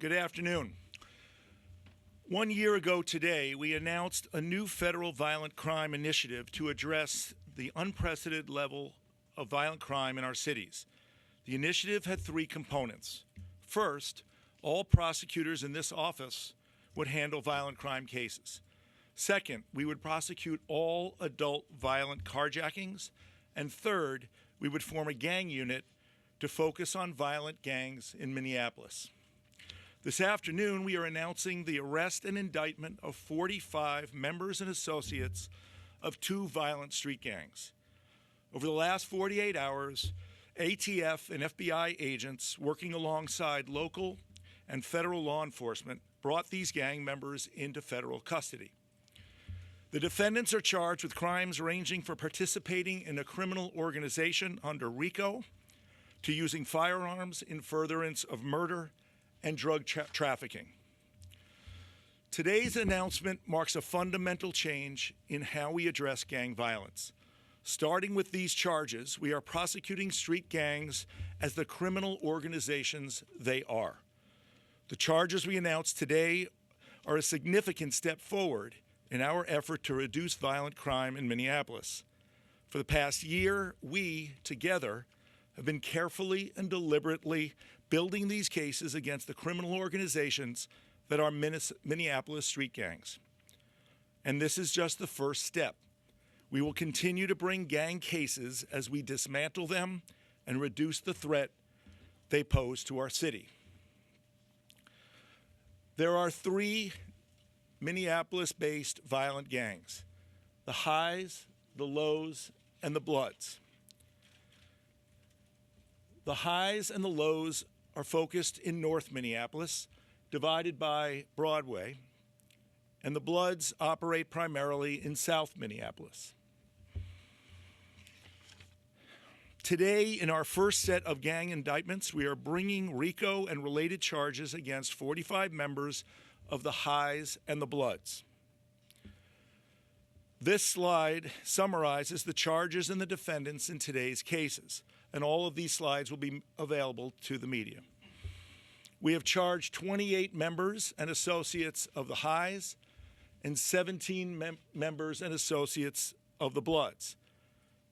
Good afternoon. 1 year ago today, we announced a new federal violent crime initiative to address the unprecedented level of violent crime in our cities. The initiative had three components. First, all prosecutors in this office would handle violent crime cases. Second, we would prosecute all adult violent carjackings. And third, we would form a gang unit to focus on violent gangs in Minneapolis. This afternoon, we are announcing the arrest and indictment of 45 members and associates of two violent street gangs. Over the last 48 hours, ATF and FBI agents working alongside local and federal law enforcement brought these gang members into federal custody. The defendants are charged with crimes ranging from participating in a criminal organization under RICO to using firearms in furtherance of murder and drug trafficking. Today's announcement marks a fundamental change in how we address gang violence. Starting with these charges, we are prosecuting street gangs as the criminal organizations they are. The charges we announced today are a significant step forward in our effort to reduce violent crime in Minneapolis. For the past year, we, together, have been carefully and deliberately building these cases against the criminal organizations that are Minneapolis street gangs. And this is just the first step. We will continue to bring gang cases as we dismantle them and reduce the threat they pose to our city. There are three Minneapolis-based violent gangs: the Highs, the Lows, and the Bloods. The Highs and the Lows are focused in North Minneapolis, divided by Broadway, and the Bloods operate primarily in South Minneapolis. Today, in our first set of gang indictments, we are bringing RICO and related charges against 45 members of the Highs and the Bloods. This slide summarizes the charges and the defendants in today's cases, and all of these slides will be available to the media. We have charged 28 members and associates of the Highs and 17 members and associates of the Bloods.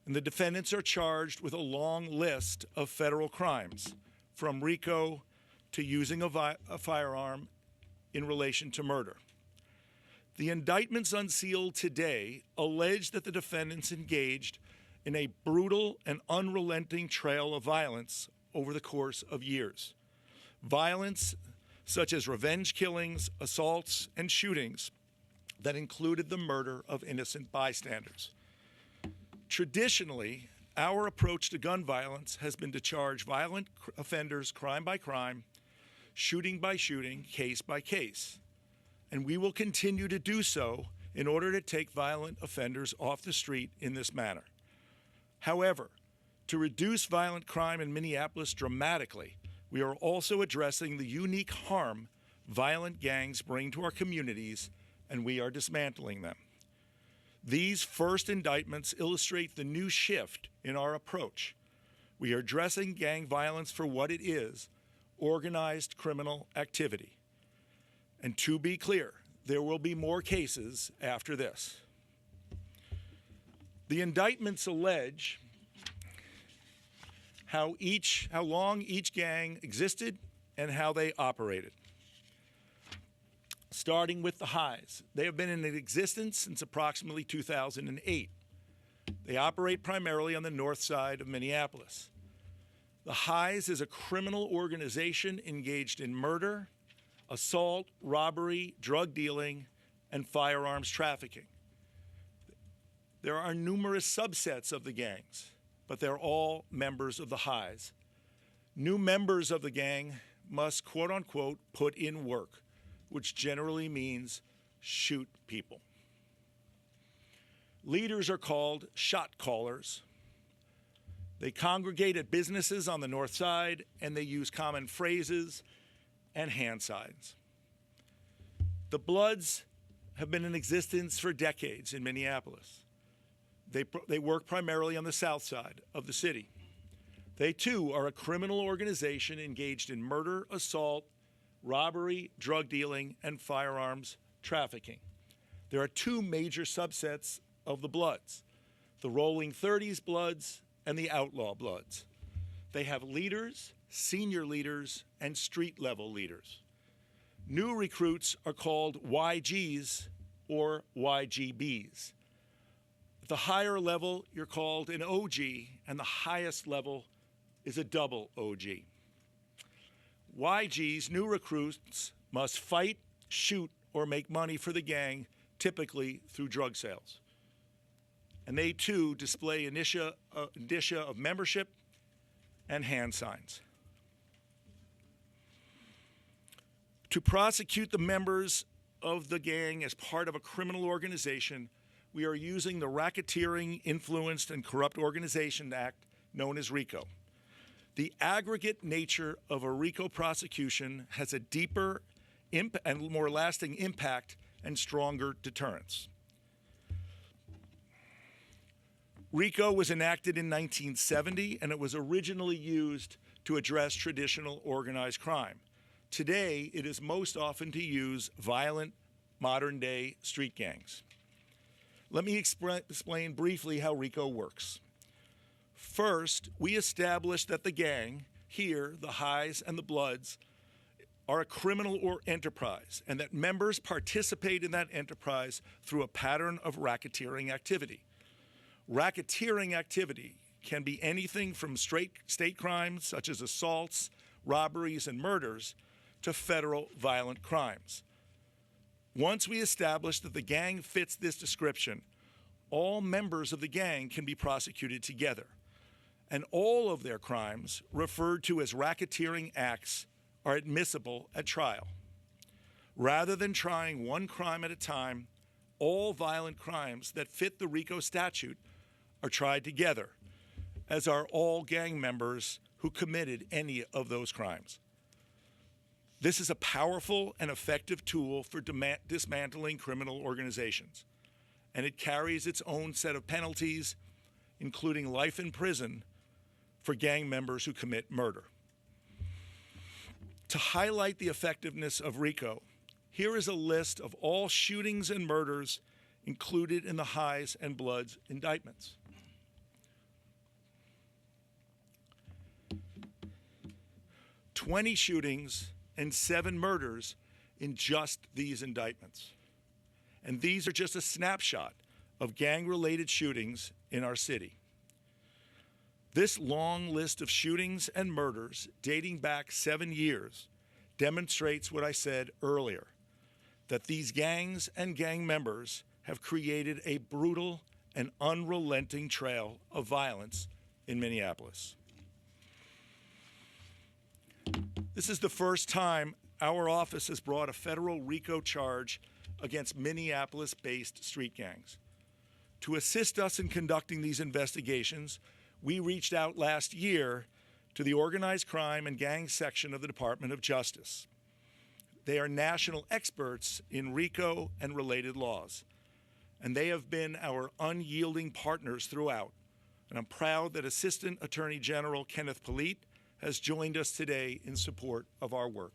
And the defendants are charged with a long list of federal crimes, from RICO to using a firearm in relation to murder. The indictments unsealed today allege that the defendants engaged in a brutal and unrelenting trail of violence over the course of years. Violence such as revenge killings, assaults, and shootings that included the murder of innocent bystanders. Traditionally, our approach to gun violence has been to charge violent offenders crime by crime, shooting by shooting, case by case. And we will continue to do so in order to take violent offenders off the street in this manner. However, to reduce violent crime in Minneapolis dramatically, we are also addressing the unique harm violent gangs bring to our communities, and we are dismantling them. These first indictments illustrate the new shift in our approach. We are addressing gang violence for what it is: organized criminal activity. And to be clear, there will be more cases after this. The indictments allege how long each gang existed and how they operated. Starting with the Highs, they have been in existence since approximately 2008. They operate primarily on the north side of Minneapolis. The Highs is a criminal organization engaged in murder, assault, robbery, drug dealing, and firearms trafficking. There are numerous subsets of the gangs, but they're all members of the Highs. New members of the gang must, quote unquote, put in work, which generally means shoot people. Leaders are called shot callers. They congregate at businesses on the north side, and they use common phrases and hand signs. The Bloods have been in existence for decades in Minneapolis. They work primarily on the south side of the city. They, too, are a criminal organization engaged in murder, assault, robbery, drug dealing, and firearms trafficking. There are two major subsets of the Bloods: the Rolling 30s Bloods and the Outlaw Bloods. They have leaders, senior leaders, and street-level leaders. New recruits are called YGs or YGBs. At the higher level, you're called an OG, and the highest level is a double OG. YGs, new recruits, must fight, shoot, or make money for the gang, typically through drug sales. And they too display indicia of membership and hand signs. To prosecute the members of the gang as part of a criminal organization, we are using the Racketeering, Influenced, and Corrupt Organization Act, known as RICO. The aggregate nature of a RICO prosecution has a deeper and more lasting impact and stronger deterrence. RICO was enacted in 1970, and it was originally used to address traditional organized crime. Today, it is most often to use violent, modern-day street gangs. Let me explain briefly how RICO works. First, we established that the gang, here, the Highs and the Bloods, are a criminal enterprise, and that members participate in that enterprise through a pattern of racketeering activity. Racketeering activity can be anything from state crimes, such as assaults, robberies, and murders, to federal violent crimes. Once we establish that the gang fits this description, all members of the gang can be prosecuted together, and all of their crimes, referred to as racketeering acts, are admissible at trial. Rather than trying one crime at a time, all violent crimes that fit the RICO statute are tried together, as are all gang members who committed any of those crimes. This is a powerful and effective tool for dismantling criminal organizations, and it carries its own set of penalties, including life in prison for gang members who commit murder. To highlight the effectiveness of RICO, here is a list of all shootings and murders included in the Highs and Bloods indictments. "20 shootings and 7 murders in just these indictments. And these are just a snapshot of gang-related shootings in our city. This long list of shootings and murders dating back 7 years demonstrates what I said earlier, that these gangs and gang members have created a brutal and unrelenting trail of violence in Minneapolis. This is the first time our office has brought a federal RICO charge against Minneapolis-based street gangs. To assist us in conducting these investigations, we reached out last year to the Organized Crime and Gang section of the Department of Justice. They are national experts in RICO and related laws, and they have been our unyielding partners throughout. And I'm proud that Assistant Attorney General Kenneth Polite has joined us today in support of our work.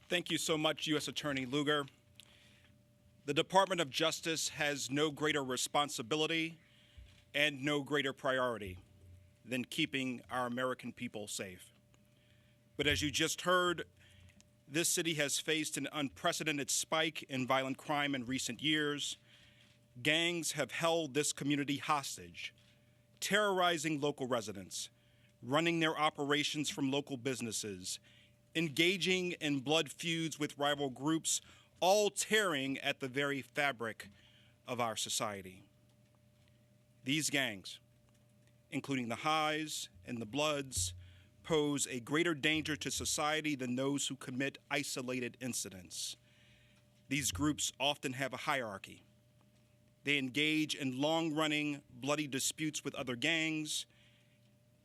Thank you so much, U.S. Attorney Lugar. The Department of Justice has no greater responsibility and no greater priority than keeping our American people safe. But as you just heard, this city has faced an unprecedented spike in violent crime in recent years. Gangs have held this community hostage, terrorizing local residents, running their operations from local businesses, engaging in blood feuds with rival groups, all tearing at the very fabric of our society. These gangs, including the Highs and the Bloods, pose a greater danger to society than those who commit isolated incidents. These groups often have a hierarchy. They engage in long-running, bloody disputes with other gangs,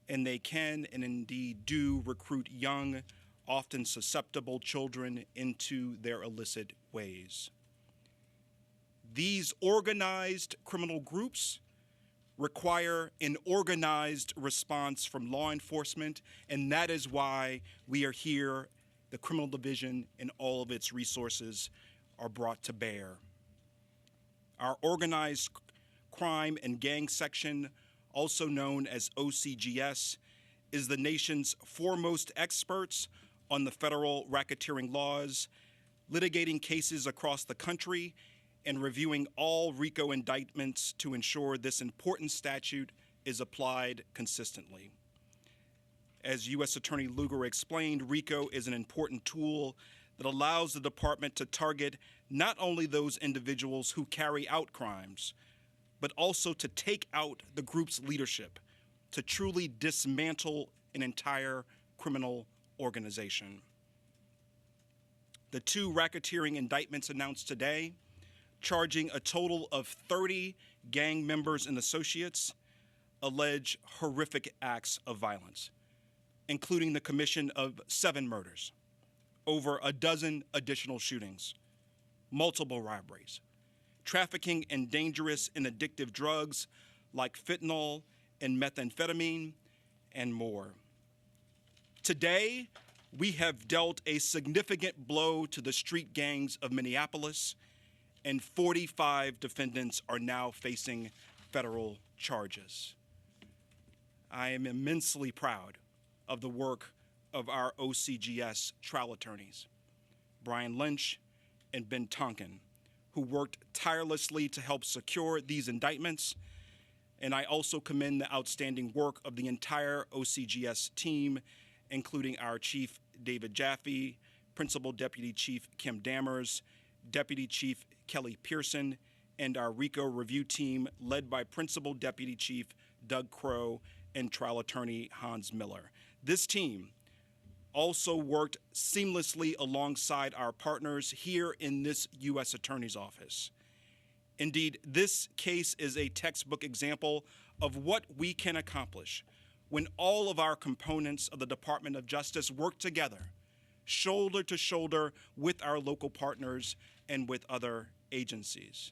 and they can and indeed do recruit young, often susceptible children into their illicit ways. These organized criminal groups require an organized response from law enforcement, and that is why we are here. The Criminal Division and all of its resources are brought to bear. Our Organized Crime and Gang Section, also known as OCGS, is the nation's foremost experts on the federal racketeering laws, litigating cases across the country, and reviewing all RICO indictments to ensure this important statute is applied consistently. As U.S. Attorney Lugar explained, RICO is an important tool that allows the department to target not only those individuals who carry out crimes, but also to take out the group's leadership, to truly dismantle an entire criminal organization. The two racketeering indictments announced today, charging a total of 30 gang members and associates, allege horrific acts of violence, including the commission of 7 murders, over a dozen additional shootings, multiple robberies, trafficking in dangerous and addictive drugs like fentanyl and methamphetamine, and more. Today, we have dealt a significant blow to the street gangs of Minneapolis, and 45 defendants are now facing federal charges. I am immensely proud of the work of our OCGS trial attorneys, Brian Lynch and Ben Tonkin, who worked tirelessly to help secure these indictments. And I also commend the outstanding work of the entire OCGS team, including our Chief David Jaffe, Principal Deputy Chief Kim Dammers, Deputy Chief Kelly Pearson, and our RICO review team led by Principal Deputy Chief Doug Crow and trial attorney Hans Miller. This team also worked seamlessly alongside our partners here in this U.S. Attorney's Office. Indeed, this case is a textbook example of what we can accomplish when all of our components of the Department of Justice work together, shoulder to shoulder with our local partners and with other agencies.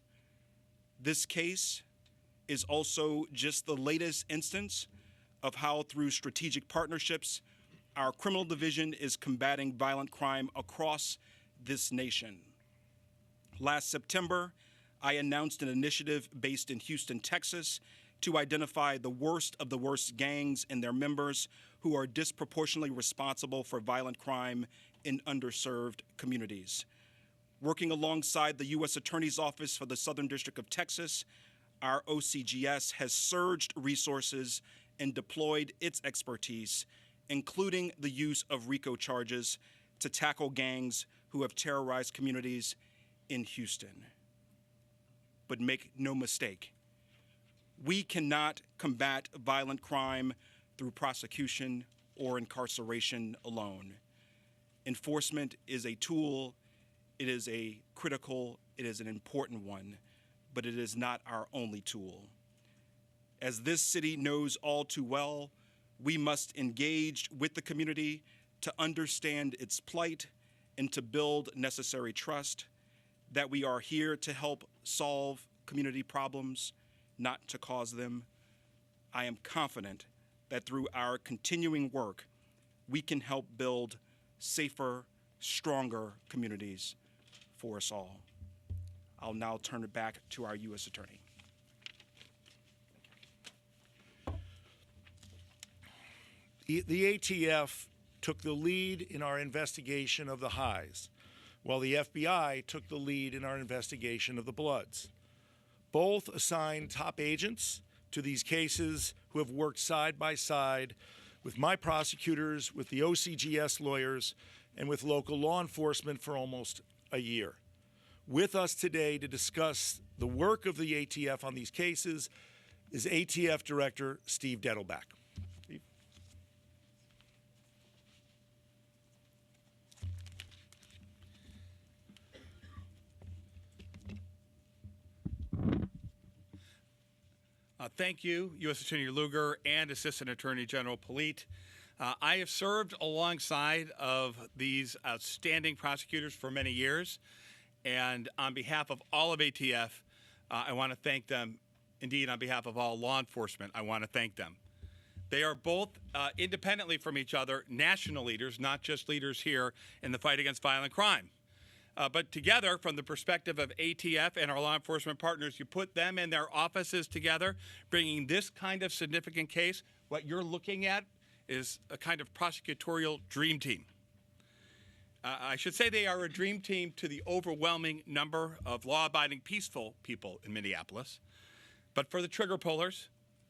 This case is also just the latest instance of how, through strategic partnerships, our criminal division is combating violent crime across this nation. Last September, I announced an initiative based in Houston, Texas, to identify the worst of the worst gangs and their members who are disproportionately responsible for violent crime in underserved communities. Working alongside the U.S. Attorney's Office for the Southern District of Texas, our OCGS has surged resources and deployed its expertise, including the use of RICO charges, to tackle gangs who have terrorized communities in Houston. But make no mistake, we cannot combat violent crime through prosecution or incarceration alone. Enforcement is a tool, it is an important one, but it is not our only tool. As this city knows all too well, we must engage with the community to understand its plight and to build necessary trust, that we are here to help solve community problems, not to cause them. I am confident that through our continuing work, we can help build safer, stronger communities for us all. I'll now turn it back to our U.S. Attorney. The ATF took the lead in our investigation of the Highs, while the FBI took the lead in our investigation of the Bloods. Both assigned top agents to these cases who have worked side by side with my prosecutors, with the OCGS lawyers, and with local law enforcement for almost a year. With us today to discuss the work of the ATF on these cases is ATF Director Steve Dettelbach. Steve? Thank you, U.S. Attorney Lugar and Assistant Attorney General Polite. I have served alongside of these outstanding prosecutors for many years, and on behalf of all of ATF, I want to thank them Indeed, on behalf of all law enforcement, I want to thank them. They are both independently from each other national leaders, not just leaders here in the fight against violent crime. But together, from the perspective of ATF and our law enforcement partners, you put them and their offices together, bringing this kind of significant case. What you're looking at is a kind of prosecutorial dream team. I should say they are a dream team to the overwhelming number of law-abiding, peaceful people in Minneapolis. But for the trigger pullers,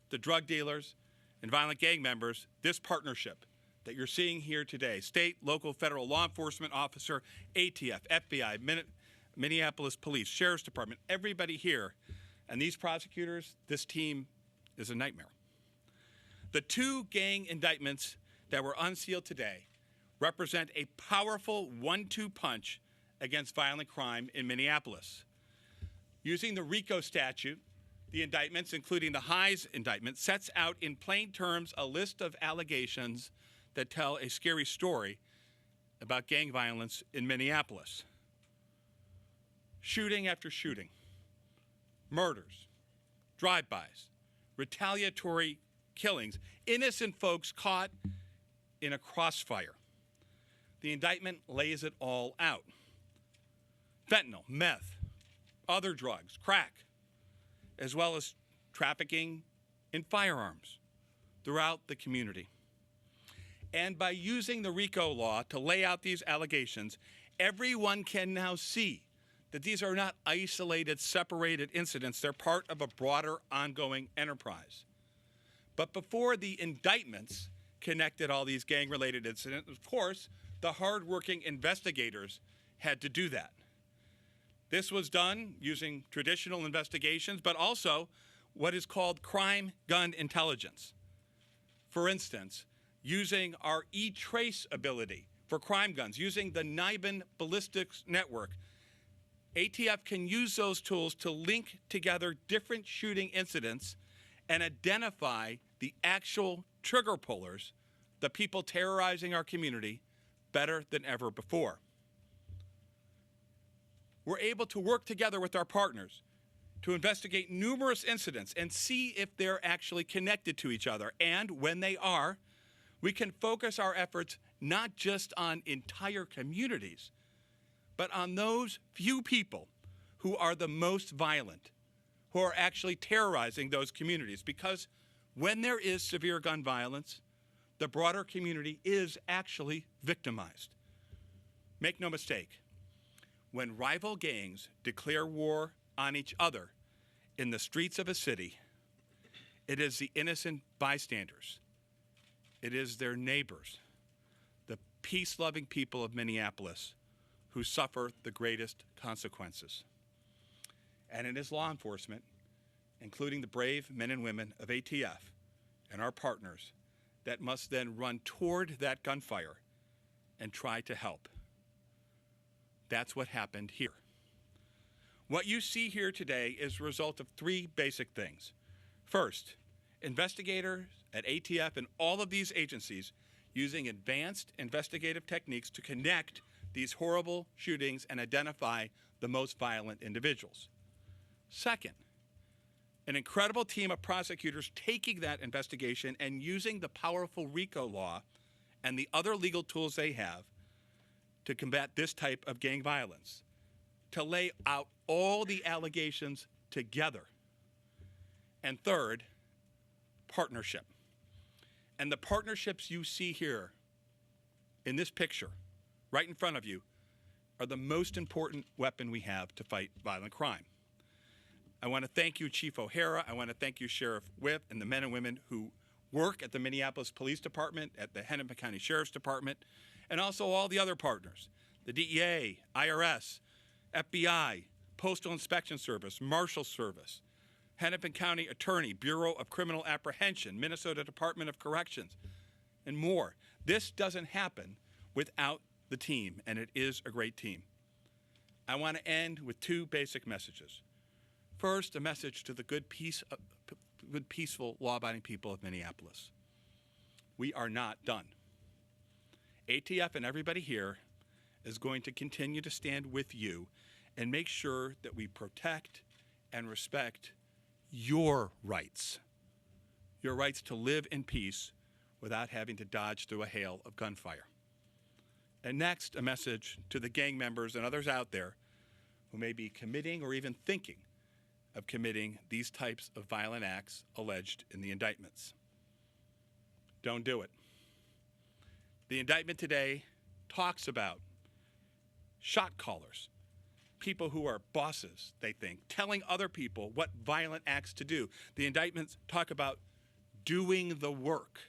the drug dealers, and violent gang members, this partnership that you're seeing here today, state, local, federal law enforcement officer, ATF, FBI, Minneapolis Police, Sheriff's Department, everybody here, and these prosecutors, this team is a nightmare. The two gang indictments that were unsealed today represent a powerful 1-2 punch against violent crime in Minneapolis. Using the RICO statute, the indictments, including the Hayes indictment, sets out in plain terms a list of allegations that tell a scary story about gang violence in Minneapolis. Shooting after shooting, murders, drive-bys, retaliatory killings, innocent folks caught in a crossfire. The indictment lays it all out. Fentanyl, meth, other drugs, crack, as well as trafficking in firearms throughout the community. And by using the RICO law to lay out these allegations, everyone can now see that these are not isolated, separated incidents. They're part of a broader, ongoing enterprise. But before the indictments connected all these gang-related incidents, of course, the hardworking investigators had to do that. This was done using traditional investigations, but also what is called crime gun intelligence. For instance, using our e-trace ability for crime guns, using the NIBIN ballistics network, ATF can use those tools to link together different shooting incidents and identify the actual trigger pullers, the people terrorizing our community, better than ever before. We're able to work together with our partners to investigate numerous incidents and see if they're actually connected to each other. And when they are, we can focus our efforts not just on entire communities, but on those few people who are the most violent, who are actually terrorizing those communities. Because when there is severe gun violence, the broader community is actually victimized. Make no mistake, when rival gangs declare war on each other in the streets of a city, it is the innocent bystanders, it is their neighbors, the peace-loving people of Minneapolis who suffer the greatest consequences. And it is law enforcement, including the brave men and women of ATF and our partners, that must then run toward that gunfire and try to help. That's what happened here. What you see here today is a result of three basic things. First, investigators at ATF and all of these agencies using advanced investigative techniques to connect these horrible shootings and identify the most violent individuals. Second, an incredible team of prosecutors taking that investigation and using the powerful RICO law and the other legal tools they have to combat this type of gang violence, to lay out all the allegations together. And third, partnership. And the partnerships you see here in this picture, right in front of you, are the most important weapon we have to fight violent crime. I want to thank you, Chief O'Hara. I want to thank you, Sheriff Whip, and the men and women who work at the Minneapolis Police Department, at the Hennepin County Sheriff's Department, and also all the other partners, the DEA, IRS, FBI, Postal Inspection Service, Marshal Service, Hennepin County Attorney, Bureau of Criminal Apprehension, Minnesota Department of Corrections, and more. This doesn't happen without the team, and it is a great team. I want to end with two basic messages. First, a message to the good, peaceful, law-abiding people of Minneapolis. We are not done. ATF and everybody here is going to continue to stand with you and make sure that we protect and respect your rights to live in peace without having to dodge through a hail of gunfire. And next, a message to the gang members and others out there who may be committing or even thinking of committing these types of violent acts alleged in the indictments. Don't do it. The indictment today talks about shot callers, people who are bosses, they think, telling other people what violent acts to do. The indictments talk about doing the work,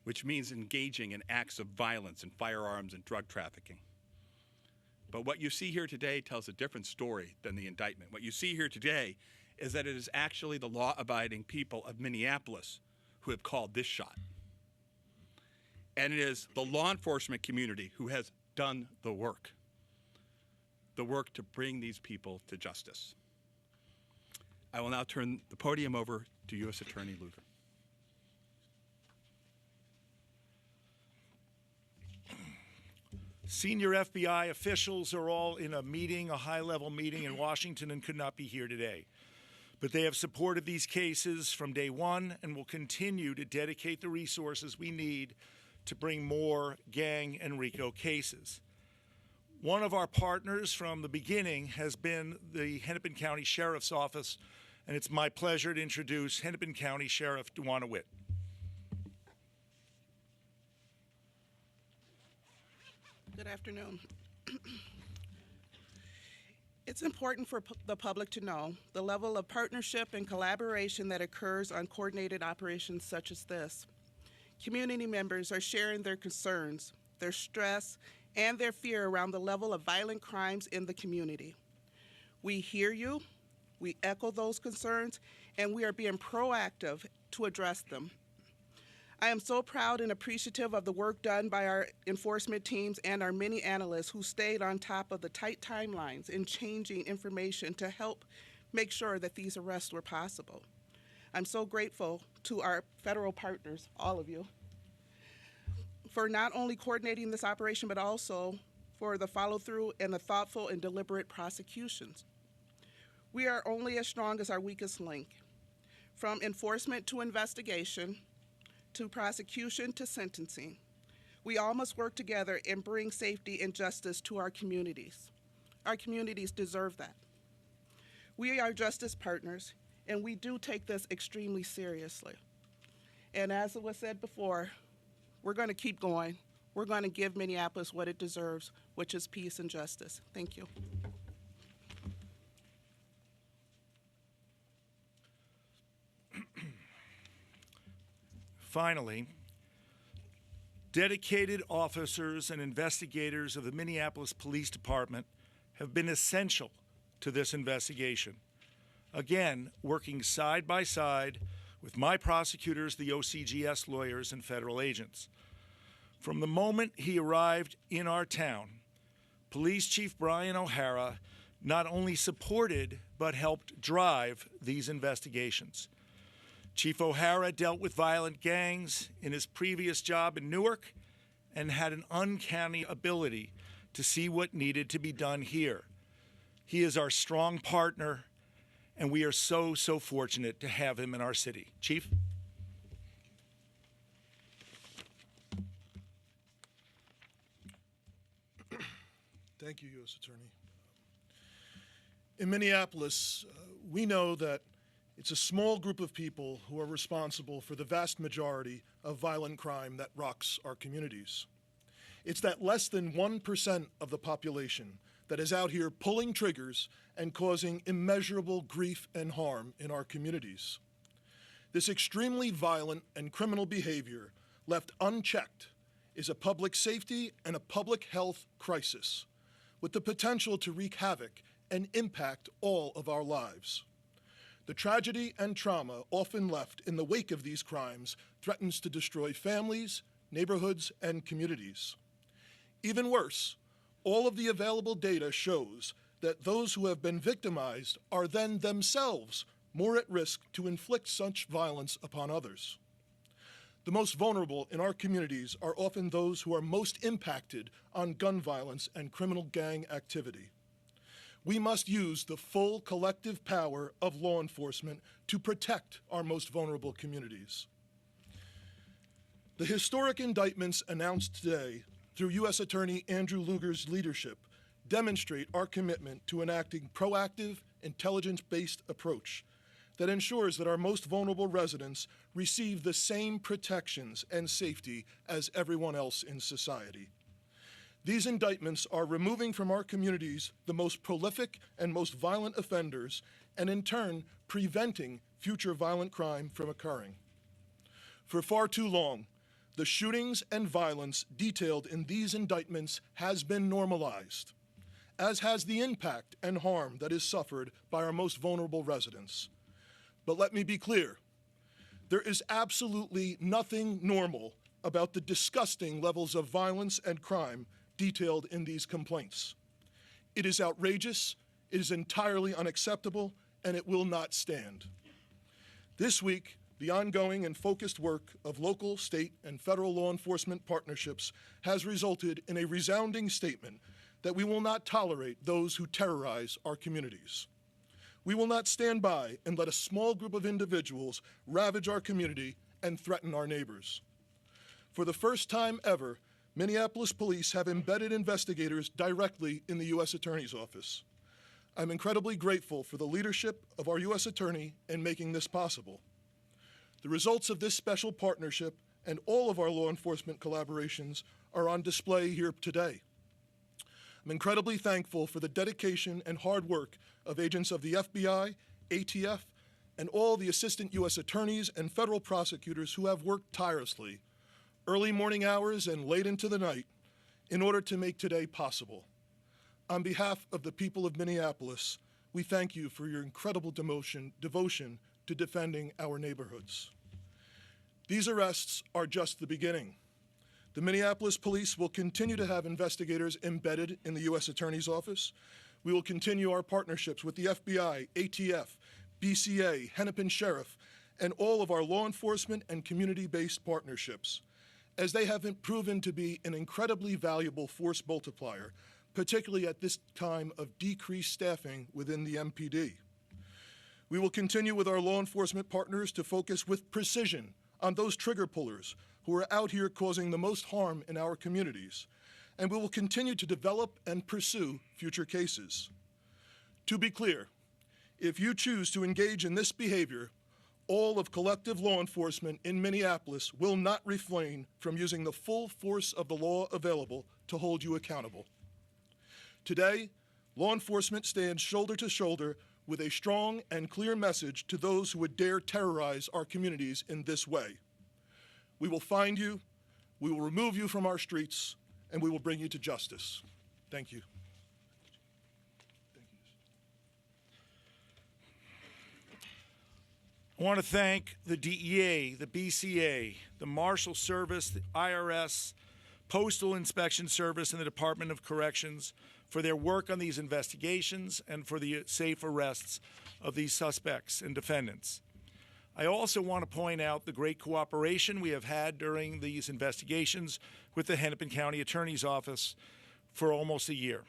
which means engaging in acts of violence and firearms and drug trafficking. But what you see here today tells a different story than the indictment. What you see here today is that it is actually the law-abiding people of Minneapolis who have called this shot. And it is the law enforcement community who has done the work to bring these people to justice. I will now turn the podium over to U.S. Attorney Lugar. Senior FBI officials are all in a meeting, a high-level meeting in Washington, and could not be here today. But they have supported these cases from day one and will continue to dedicate the resources we need to bring more gang and RICO cases. One of our partners from the beginning has been the Hennepin County Sheriff's Office, and it's my pleasure to introduce Hennepin County Sheriff Dewana Witt. Good afternoon. It's important for the public to know the level of partnership and collaboration that occurs on coordinated operations such as this. Community members are sharing their concerns, their stress, and their fear around the level of violent crimes in the community. We hear you, we echo those concerns, and we are being proactive to address them. I am so proud and appreciative of the work done by our enforcement teams and our many analysts who stayed on top of the tight timelines in changing information to help make sure that these arrests were possible. I'm so grateful to our federal partners, all of you, for not only coordinating this operation, but also for the follow-through and the thoughtful and deliberate prosecutions. We are only as strong as our weakest link. From enforcement to investigation, to prosecution to sentencing, we all must work together and bring safety and justice to our communities. Our communities deserve that. We are justice partners, and we do take this extremely seriously. And as it was said before, we're going to keep going. We're going to give Minneapolis what it deserves, which is peace and justice. Thank you. Finally, dedicated officers and investigators of the Minneapolis Police Department have been essential to this investigation. Again, working side by side with my prosecutors, the OCGS lawyers, and federal agents. From the moment he arrived in our town, Police Chief Brian O'Hara not only supported but helped drive these investigations. Chief O'Hara dealt with violent gangs in his previous job in Newark and had an uncanny ability to see what needed to be done here. He is our strong partner, and we are so fortunate to have him in our city. Chief? Thank you, U.S. Attorney. In Minneapolis, we know that it's a small group of people who are responsible for the vast majority of violent crime that rocks our communities. It's that less than 1% of the population that is out here pulling triggers and causing immeasurable grief and harm in our communities. This extremely violent and criminal behavior, left unchecked, is a public safety and a public health crisis, with the potential to wreak havoc and impact all of our lives. The tragedy and trauma often left in the wake of these crimes threatens to destroy families, neighborhoods, and communities. Even worse, all of the available data shows that those who have been victimized are then themselves more at risk to inflict such violence upon others. The most vulnerable in our communities are often those who are most impacted on gun violence and criminal gang activity. we must use the full collective power of law enforcement to protect our most vulnerable communities. The historic indictments announced today through U.S. Attorney Andrew Lugar's leadership demonstrate our commitment to enacting proactive, intelligence-based approach that ensures that our most vulnerable residents receive the same protections and safety as everyone else in society. These indictments are removing from our communities the most prolific and most violent offenders, and in turn, preventing future violent crime from occurring. For far too long, the shootings and violence detailed in these indictments has been normalized, as has the impact and harm that is suffered by our most vulnerable residents. But let me be clear, there is absolutely nothing normal about the disgusting levels of violence and crime detailed in these complaints. It is outrageous, it is entirely unacceptable, and it will not stand. This week, the ongoing and focused work of local, state, and federal law enforcement partnerships has resulted in a resounding statement that we will not tolerate those who terrorize our communities. We will not stand by and let a small group of individuals ravage our community and threaten our neighbors. For the first time ever, Minneapolis police have embedded investigators directly in the U.S. Attorney's Office. I'm incredibly grateful for the leadership of our U.S. Attorney in making this possible. The results of this special partnership and all of our law enforcement collaborations are on display here today. I'm incredibly thankful for the dedication and hard work of agents of the FBI, ATF, and all the assistant U.S. attorneys and federal prosecutors who have worked tirelessly, early morning hours and late into the night, in order to make today possible. On behalf of the people of Minneapolis, we thank you for your incredible devotion to defending our neighborhoods. These arrests are just the beginning. The Minneapolis police will continue to have investigators embedded in the U.S. Attorney's Office. We will continue our partnerships with the FBI, ATF, BCA, Hennepin Sheriff, and all of our law enforcement and community-based partnerships, as they have been proven to be an incredibly valuable force multiplier, particularly at this time of decreased staffing within the MPD. We will continue with our law enforcement partners to focus with precision on those trigger pullers who are out here causing the most harm in our communities, and we will continue to develop and pursue future cases. To be clear, if you choose to engage in this behavior, all of collective law enforcement in Minneapolis will not refrain from using the full force of the law available to hold you accountable. Today, law enforcement stands shoulder to shoulder with a strong and clear message to those who would dare terrorize our communities in this way. We will find you, we will remove you from our streets, and we will bring you to justice. Thank you. I want to thank the DEA, the BCA, the Marshal Service, the IRS, Postal Inspection Service, and the Department of Corrections for their work on these investigations and for the safe arrests of these suspects and defendants. I also want to point out the great cooperation we have had during these investigations with the Hennepin County Attorney's Office for almost a year.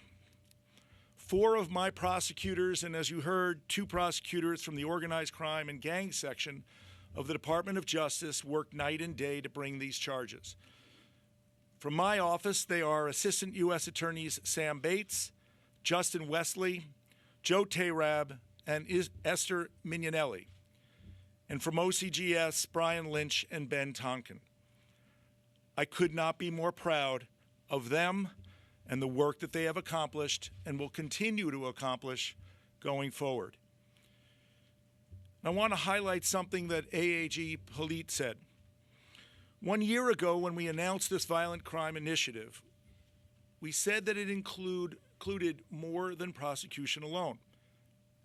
4 of my prosecutors, and as you heard, 2 prosecutors from the organized crime and gang section of the Department of Justice, worked night and day to bring these charges. From my office, they are Assistant U.S. Attorneys Sam Bates, Justin Wesley, Joe Tayrab, and Esther Mignonelli. And from OCGS, Brian Lynch and Ben Tonkin. I could not be more proud of them and the work that they have accomplished and will continue to accomplish going forward. I want to highlight something that AAG Polite said. 1 year ago, when we announced this violent crime initiative, we said that it included more than prosecution alone,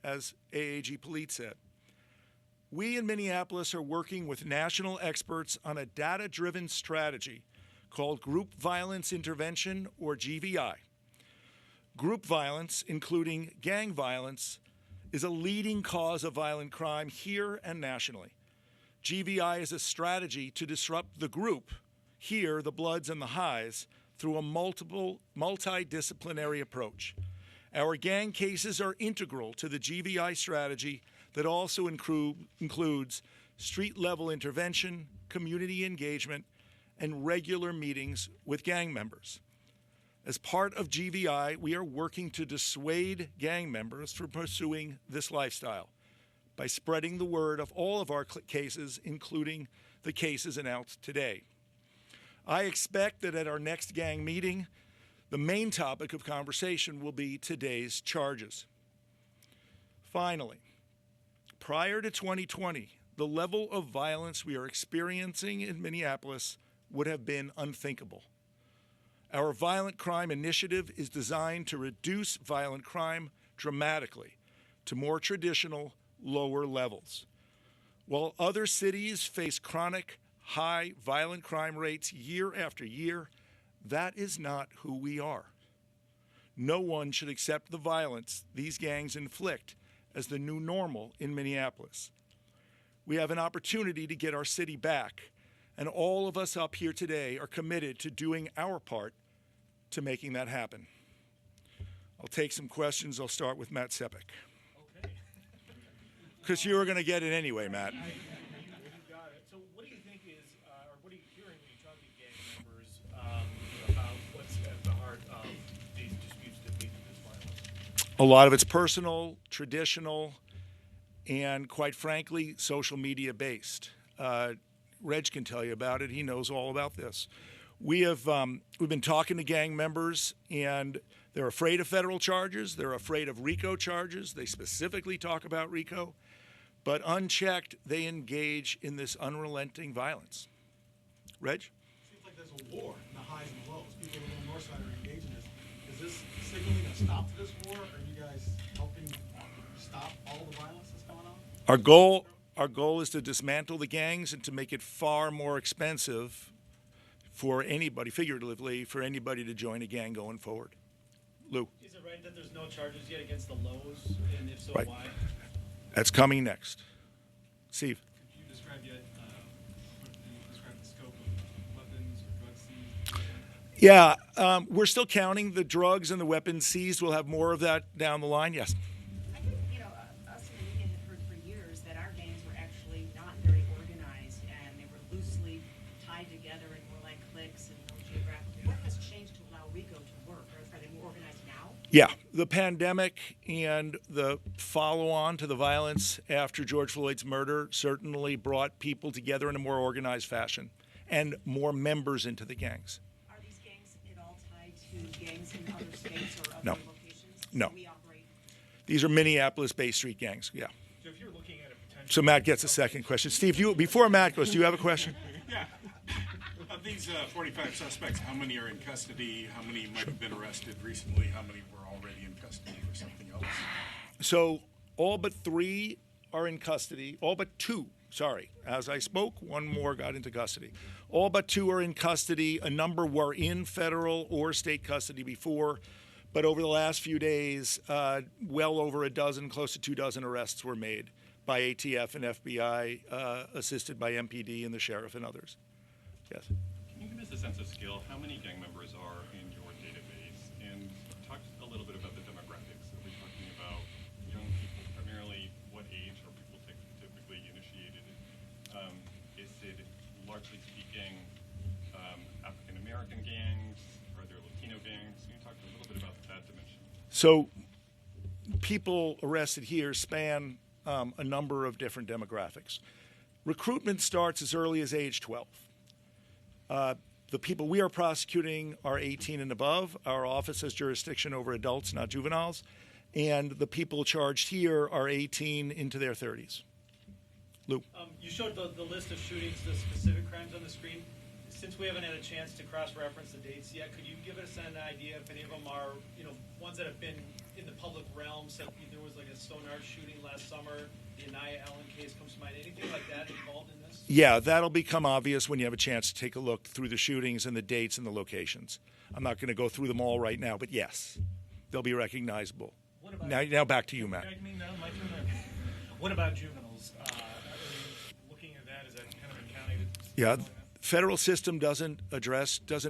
as AAG Polite said. We in Minneapolis are working with national experts on a data-driven strategy called Group Violence Intervention, or GVI. Group violence, including gang violence, is a leading cause of violent crime here and nationally. GVI is a strategy to disrupt the group, here the Bloods and the Highs, through a multidisciplinary approach. Our gang cases are integral to the GVI strategy that also includes street-level intervention, community engagement, and regular meetings with gang members. As part of GVI, we are working to dissuade gang members from pursuing this lifestyle by spreading the word of all of our cases, including the cases announced today. I expect that at our next gang meeting, the main topic of conversation will be today's charges. Finally, prior to 2020, the level of violence we are experiencing in Minneapolis would have been unthinkable. Our violent crime initiative is designed to reduce violent crime dramatically to more traditional, lower levels. While other cities face chronic, high violent crime rates year after year, that is not who we are. No one should accept the violence these gangs inflict as the new normal in Minneapolis. We have an opportunity to get our city back, and all of us up here today are committed to doing our part to making that happen. I'll take some questions. I'll start with Matt Sepik. Okay. Because you were going to get it anyway, Matt. You got it. So what do you think is, or what are you hearing when you talk to gang members about what's at the heart of these disputes that lead to this violence? A lot of it's personal, traditional, and quite frankly, social media based. Reg can tell you about it. He knows all about this. We've been talking to gang members, and they're afraid of federal charges. They're afraid of RICO charges. They specifically talk about RICO. But unchecked, they engage in this unrelenting violence. Reg? Seems like there's a war in the highs and the lows. People on the north side are engaged in this. Is this signaling a stop to this war? Are you guys helping stop all the violence that's going on? Our goal is to dismantle the gangs and to make it far more expensive for anybody, figuratively, for anybody to join a gang going forward. Lou? Is it right that there's no charges yet against the Lowe's, and if so, Right. why? That's coming next. Steve? Could you describe the scope of weapons or drug seized? Yeah, we're still counting the drugs and the weapons seized. We'll have more of that down the line. Yes. I think, us in the Union have heard for years that our gangs were actually not very organized, and they were loosely tied together and were like cliques and no geographical. What has changed to allow RICO to work? Are they more organized now? Yeah, the pandemic and the follow-on to the violence after George Floyd's murder certainly brought people together in a more organized fashion and more members into the gangs. Are these gangs at all tied to gangs in other states or other No. locations? No. So we operate. These are Minneapolis Bay Street gangs, yeah. So if you're looking at a potential... So Matt gets a second question. Steve, before Matt goes, do you have a question? Yeah. Of these 45 suspects, how many are in custody? How many might have been arrested recently? How many were already in custody for something else? So all but 3 are in custody. All but 2, sorry. As I spoke, 1 more got into custody. All but 2 are in custody. A number were in federal or state custody before. But over the last few days, well over a dozen, close to 2 dozen arrests were made by ATF and FBI, assisted by MPD and the sheriff and others. Yes. Can you give us a sense of scale? How many gang members are in your database? And talk a little bit about the demographics. Are we talking about young people, primarily what age are people typically initiated? Is it, largely speaking, African-American gangs? Are there Latino gangs? Can you talk a little bit about that dimension? So people arrested here span a number of different demographics. Recruitment starts as early as age 12. The people we are prosecuting are 18 and above. Our office has jurisdiction over adults, not juveniles. And the people charged here are 18 into their 30s. Lou? You showed the list of shootings, the specific crimes on the screen. Since we haven't had a chance to cross-reference the dates yet, could you give us an idea if any of them are, ones that have been in the public realm? So there was like a Stonard shooting last summer, the Anaya Allen case comes to mind. Anything like that involved in this? Yeah, that'll become obvious when you have a chance to take a look through the shootings and the dates and the locations. I'm not going to go through them all right now, but yes, they'll be recognizable. What about, Now back to you, Matt. What about juveniles? Are you looking at that? Is that kind of a county? Yeah, Federal system doesn't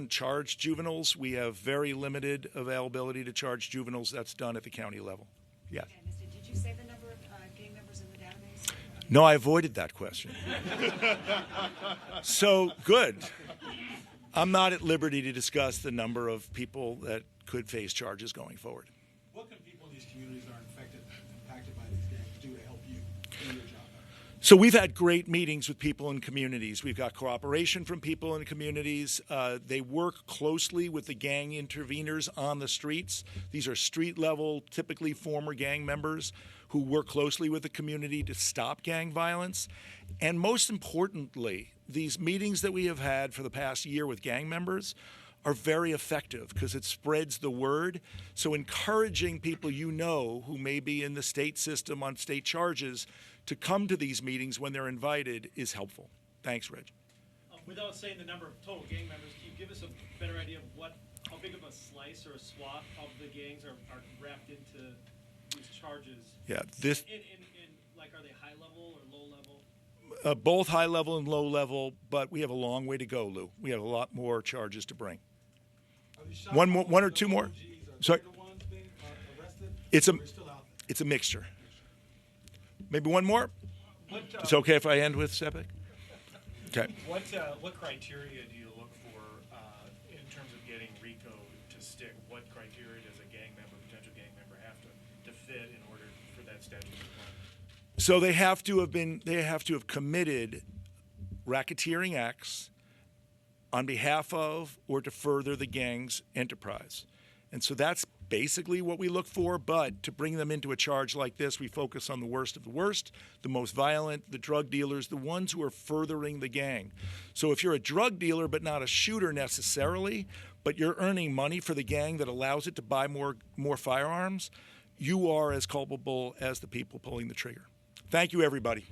charge juveniles. We have very limited availability to charge juveniles. That's done at the county level. Yes. I missed it. Did you say the number of gang members in the database? No, I avoided that question. So, good. I'm not at liberty to discuss the number of people that could face charges going forward. What can people in these communities that are impacted by these gangs do to help you in your job? So we've had great meetings with people in communities. We've got cooperation from people in communities. They work closely with the gang interveners on the streets. These are street level, typically former gang members who work closely with the community to stop gang violence. And most importantly, these meetings that we have had for the past year with gang members are very effective because it spreads the word. So encouraging people you know who may be in the state system on state charges to come to these meetings when they're invited is helpful. Thanks, Reg. Without saying the number of total gang members, can you give us a better idea of how big of a slice or a swath of the gangs are wrapped into these charges? Yeah, this Like, are they high level or low level? both high level and low level, but we have a long way to go, Lou. We have a lot more charges to bring. Are these shot One or callers, two the more. OGs, are Sorry. they the ones being arrested? It's a Or are they still out there? it's a mixture. Maybe one more. What, It's okay if I end with Sepik? Okay. What criteria do you look for in terms of getting RICO to stick? What criteria does a gang member, potential gang member, have to fit in order for that statute to apply? So they have to have committed racketeering acts on behalf of or to further the gang's enterprise. And so that's basically what we look for, but to bring them into a charge like this, we focus on the worst of the worst, the most violent, the drug dealers, the ones who are furthering the gang. So if you're a drug dealer but not a shooter necessarily, but you're earning money for the gang that allows it to buy more firearms, you are as culpable as the people pulling the trigger. Thank you, everybody.